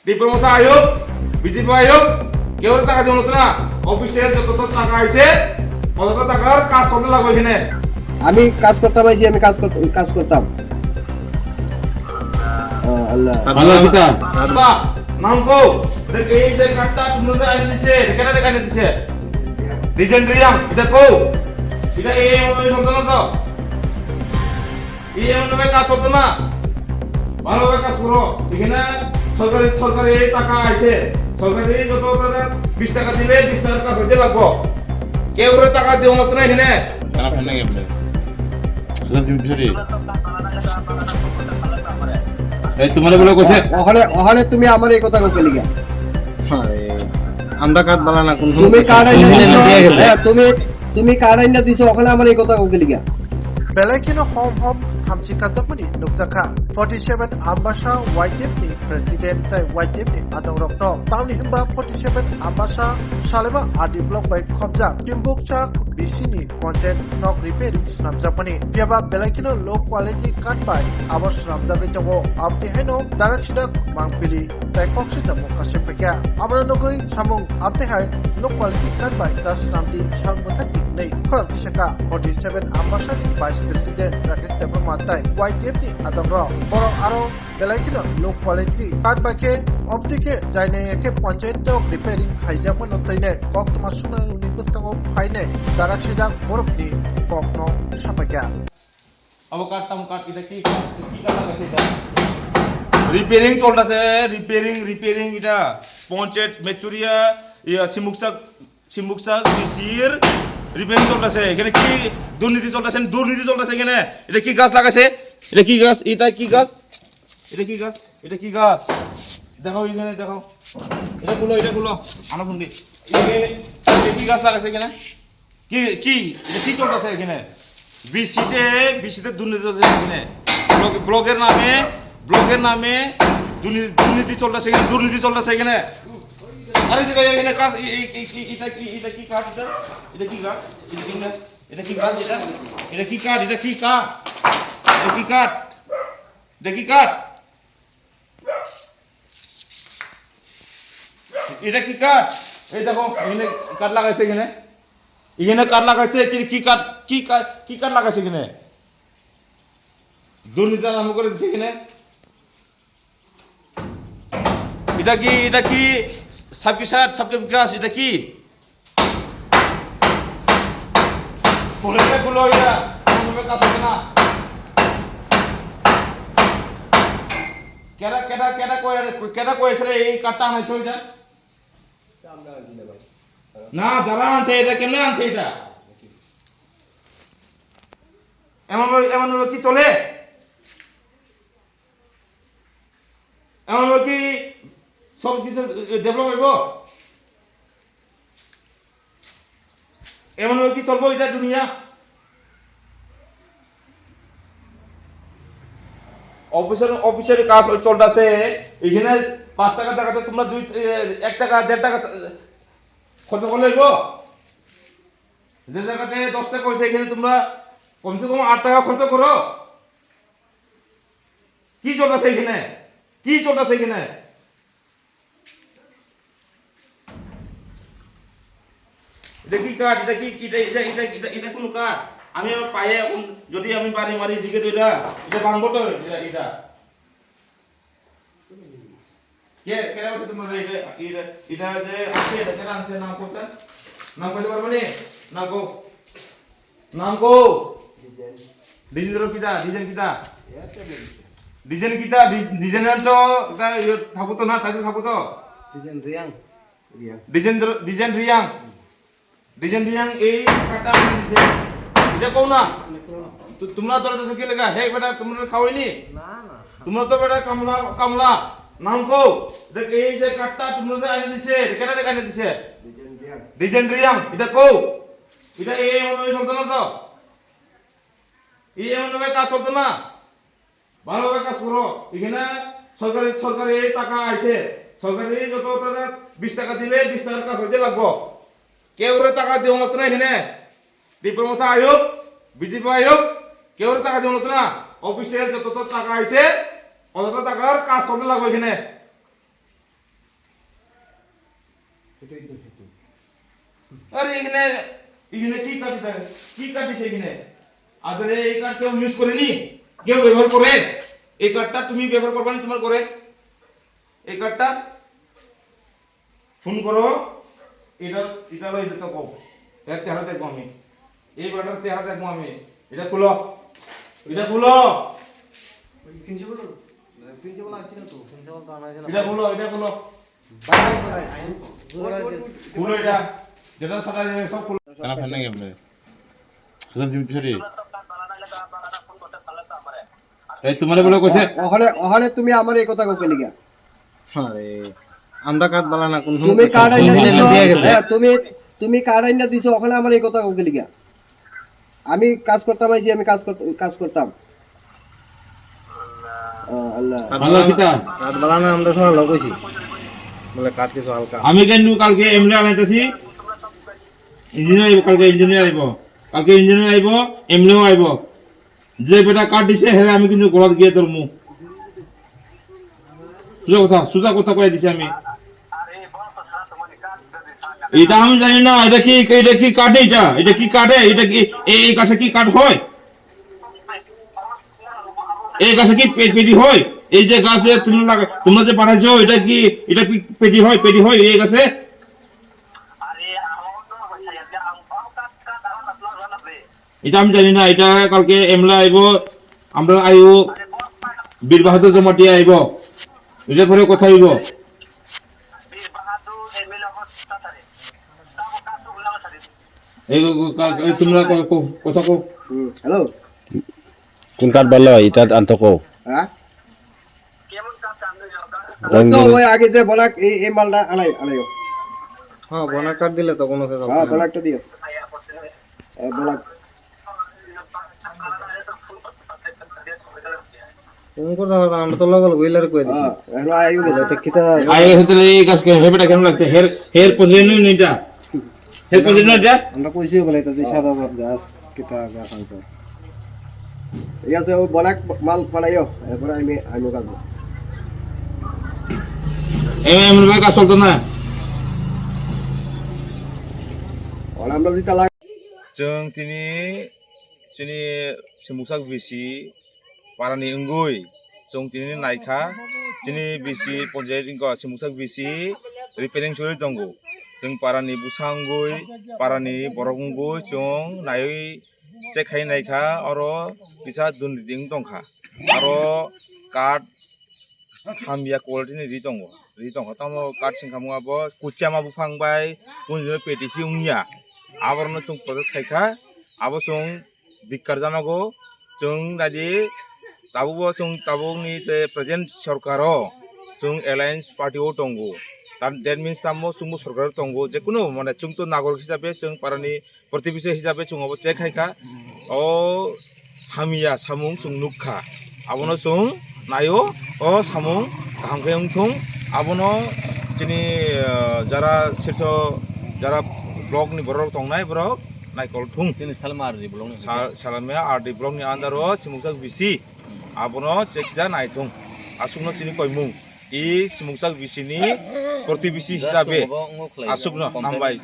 Diploma আয়োগ BJP আয়োগ কেউ টাকা দিব না অফিসের যত টাকা আইছে অত টাকার কাজ করতে লাগবে এখানে আমি কাজ করতাম এই যে আমি কাজ করতাম আল্লাহ আল্লাহ কিতা আল্লাহ নাম কো এই যে কাটটা তুমি আইন দিছে কেন টাকা আইন দিছে ডিজাইন রিয়াম এটা কো এটা এই মনে সন্তান তো এই মনে কাজ করতে না ভালোভাবে কাজ করো এখানে সরকারি টাকা আইছে সরকারি যত 20 টাকা দিলে 20 টাকার কাজ হইতে লাগবো কেউ টাকা দিও না তো এখানে কানা ফোন নাই আপনি সুজন জিমিছরি এই তোমারে বলে কইছে ওখানে তুমি আমার এই কথা কইলি গা আরে আমরা কাট বালা না কোন তুমি কার্ড আইনা দিছো দিয়ে গেছে। হ্যাঁ, তুমি কার্ড আইনা দিছো ওখানে আমার এই কথা কইলি গা Belakino hom thamchi kazakmani nukjaka 47 ambasha YTF ni president tai YTF ni adong rokno tauni himba 47 ambasha saleba adi block by khobja timbukcha bisini content nok repairing snamjapani biaba belakino low quality cut by abos ramjagai jago abti heno darachida mangpili tai kokse jamo kasepekya amra nogoi samung abti hai low quality cut by das namdi sangmothak nei khorab seka 47 ambasha ni vice president Rakesh Devamantai YTF ni adong ro boro aro belakino low quality cut by ke optike jaine ke panchayat tok repairing khaijapon notaine kok tomar suna unibuskao phaine darachida borokni kokno sapakya অবকাট টামকাট এটা কি কাজ আছে এটা repairing চলতেছে repairing এটা পঞ্চায়েত মেচুরিয়া সিমুকসা বিসির repairing চলতেছে এখানে কি দুর্নীতি চলতেছে এখানে এটা কি গাছ লাগাছে এটা কি গাছ এটা কি গাছ দেখো এখানে দেখো এটা গুলো আনো ফোনটি এটা কি গাছ লাগাছে এখানে কি এটা কি চলতেছে এখানে বিসিতে দুর্নীতি চলতেছে এখানে ব্লগের নামে দুর্নীতি চলতেছে এখানে আরে যে এখানে কাজ এটা কি কাজ এটা কি কাজ এটা কি কাজ এটা কি কাজ এটা কি কাজ এই দেখো এখানে কাঠ লাগাইছে এখানে কাঠ লাগাইছে কি কাঠ লাগাইছে এখানে দুর্নীতি আরম্ভ করে দিচ্ছে এখানে এটা কি सबके साथ सबके विकास এটা কি কোলে গুলো এটা কোনভাবে কাজ হবে না কেডা কইছে এই কাটা আনছে এটা না যারা আনছে এটা কেমনে আনছে এটা এমন কি চলে এমন কি সব কিছু ডেভেলপ হইব এমন কি চলবো এটা দুনিয়া অফিসের কাজ চলতেছে এখানে 5 টাকা জায়গাতে তোমরা 1 টাকা 1.5 টাকা খরচ করলে হইব যে জায়গাতে 10 টাকা হয়েছে এখানে তোমরা কমসে কম 8 টাকা খরচ করো কি চলতেছে এখানে এটা কি কাঠ এটা কোন কাঠ আমি আমার পায়ে এখন যদি আমি বাড়ি মারি দিকে তো এটা ভাঙবো তো এটা কে আছে তোমার এটা যে আছে এটা কেন আনছে নাম করছেন নাম কইতে পারবো নি নাম কো ডিজাইনের তো থাকবো তো না তাই থাকবো তো ডিজাইন রিয়াং এই কাটা দিছে এটা কও না তোমরা তো তো কি লাগা হে বেটা তোমরা খাওয়াইনি তোমরা তো বেটা কামলা নাম কও দেখ এই যে কাটটা তোমরা আনি দিছে কেন টাকা আনি দিছে ডিজাইন রিয়াং এটা কও এটা এই মনে সন্তান তো এই মনে কাজ করতে না ভালোভাবে কাজ করো এখানে সরকারি টাকা আইছে সরকারি যত 20 টাকা দিলে 20 টাকার কাজ হইতে লাগবো কেউ টাকা দিও না এখানে ডিপ্লোমা আয়োগ বিজেপি আয়োগ কেউ টাকা দিও না অফিসের যত টাকা আইছে অত টাকার কাজ করতে লাগবে এখানে আরে এখানে এখানে কি কার্ড দিছে এখানে আসলে এই কার্ড কেউ ইউজ করেনি কেউ ব্যবহার করে এই কার্ডটা তুমি ব্যবহার করবা না তোমার করে এই কার্ডটা ফোন করো এটা লই যেতে কও এর চেহারা দেখবো আমি এই কার্ডের চেহারা দেখবো আমি এটা খুলো এটা খুলো এটা খুলো খুলো এটা যেটা সারা সব খুলো Kenapa nang ya bro? Sudah bisa di. তোমার বলে কইছে ওখানে ওখানে তুমি আমার এই কথা কাউকে লিগা আরে আমরা কার্ড বালা না কোন তুমি কার্ড আইনা দিছো দিয়ে গেছে। হ্যাঁ, তুমি কার্ড আইনা দিছো ওখানে আমার এই কথা কাউকে লিগা আমি কাজ করতাম আইছি আমি কাজ করতাম আল্লাহ আল্লাহ কিতা কার্ড বালা না আমরা সবাই লোক হইছি বলে কার্ড কিছু হালকা আমি কেন কালকে এমএলএ আনাইতেছি ইঞ্জিনিয়ার আইব কালকে ইঞ্জিনিয়ার আইব এমএলএও আইব যে বেটা কার্ড দিছে হেরে আমি কিন্তু গলাত গিয়ে ধরমু সুজা কথা কই দিছি আমি এটা আমি জানি না এটা কি কার্ড এটা কি কার্ড এটা কি এই কাছে কি কার্ড হয় এই গাছে কি পেটি হয় এই যে গাছে তোমরা যে পাঠাইছো এটা কি পেটি হয় এই গাছে এটা আমি জানি না এটা কালকে এমলা আইব আমরা আইব বীর বাহাদুর জমাটি আইব এটা করে কথা আইব এই তোমরা কথা কও হ্যালো কোন কার্ড ভালো এটা আনতে কও হ্যাঁ তো ওই আগে যে বলাক এই মালটা আলাইও হ্যাঁ বনা কার্ড দিলে তো কোনো কথা হ্যাঁ বলাকটা দিও বলাক তুমি কথা কথা আমরা তো লগল গইলার কই দিছি হ্যালো আইও গেছে তো কিতা আই হতে এই গাছকে হেবেটা কেমন লাগছে হের পজিশন নিটা হের পজিশন এটা আমরা কইছি বলে এটা 7000 গাছ কিতা গাছ আনছে ঠিক আছে ও বলাক মাল পালাইও এরপর আমি কাটব এমন ভাবে কাজ চলতো না ওরা আমরা দিতে লাগ जों दिनै सिमुसाक बिसि पारानि अंगुइ जों दिनै नायखा दिनै बिसि पन्जायत इंग सिमुसाक बिसि रिपेरिं चलि दंगौ जों पारानि बुसा अंगुइ पारानि बरक अंगुइ जों नाय चेखाय नायखा आरो बिसा दुर्निदिं दंखा आरो कार्ड हामिया क्वालिटिनि रि दङ तामो कार्ड सिंखामुआबो कुचियामाबो फांबाय कुनजो पेटिसि उंनिया आबरनो जों प्रजेक्ट सायखा आबो जों दिक्कार जानांगौ जों दादि ताबुनि प्रेजेन्ट सरकाराव जों एलायन्स पार्टियाव दंगौ देट मिन्स तामो जोंबो सरकार दंगौ जेकुनु माने जोंथ' नागरिक हिसाबै जों पारानि प्रतिबिसय हिसाबै जोंबो चेक हायखा अ हामिया सामुं जों नुखा आबनो जों नायो अ सामुं गाहामखै आबनो जोंनि जारा ब्लकनि बरक दंनाय बरक नायकल थुं सालामिया आरडि ब्लकनि आन्दाराव सिमुसाक बिसि आबनो चेकजा नायथुं आसुकनो चिनि कयमुं इ सिमुसाक बिसिनि प्रतिबिसि हिसाबै आसुकनो हामबाय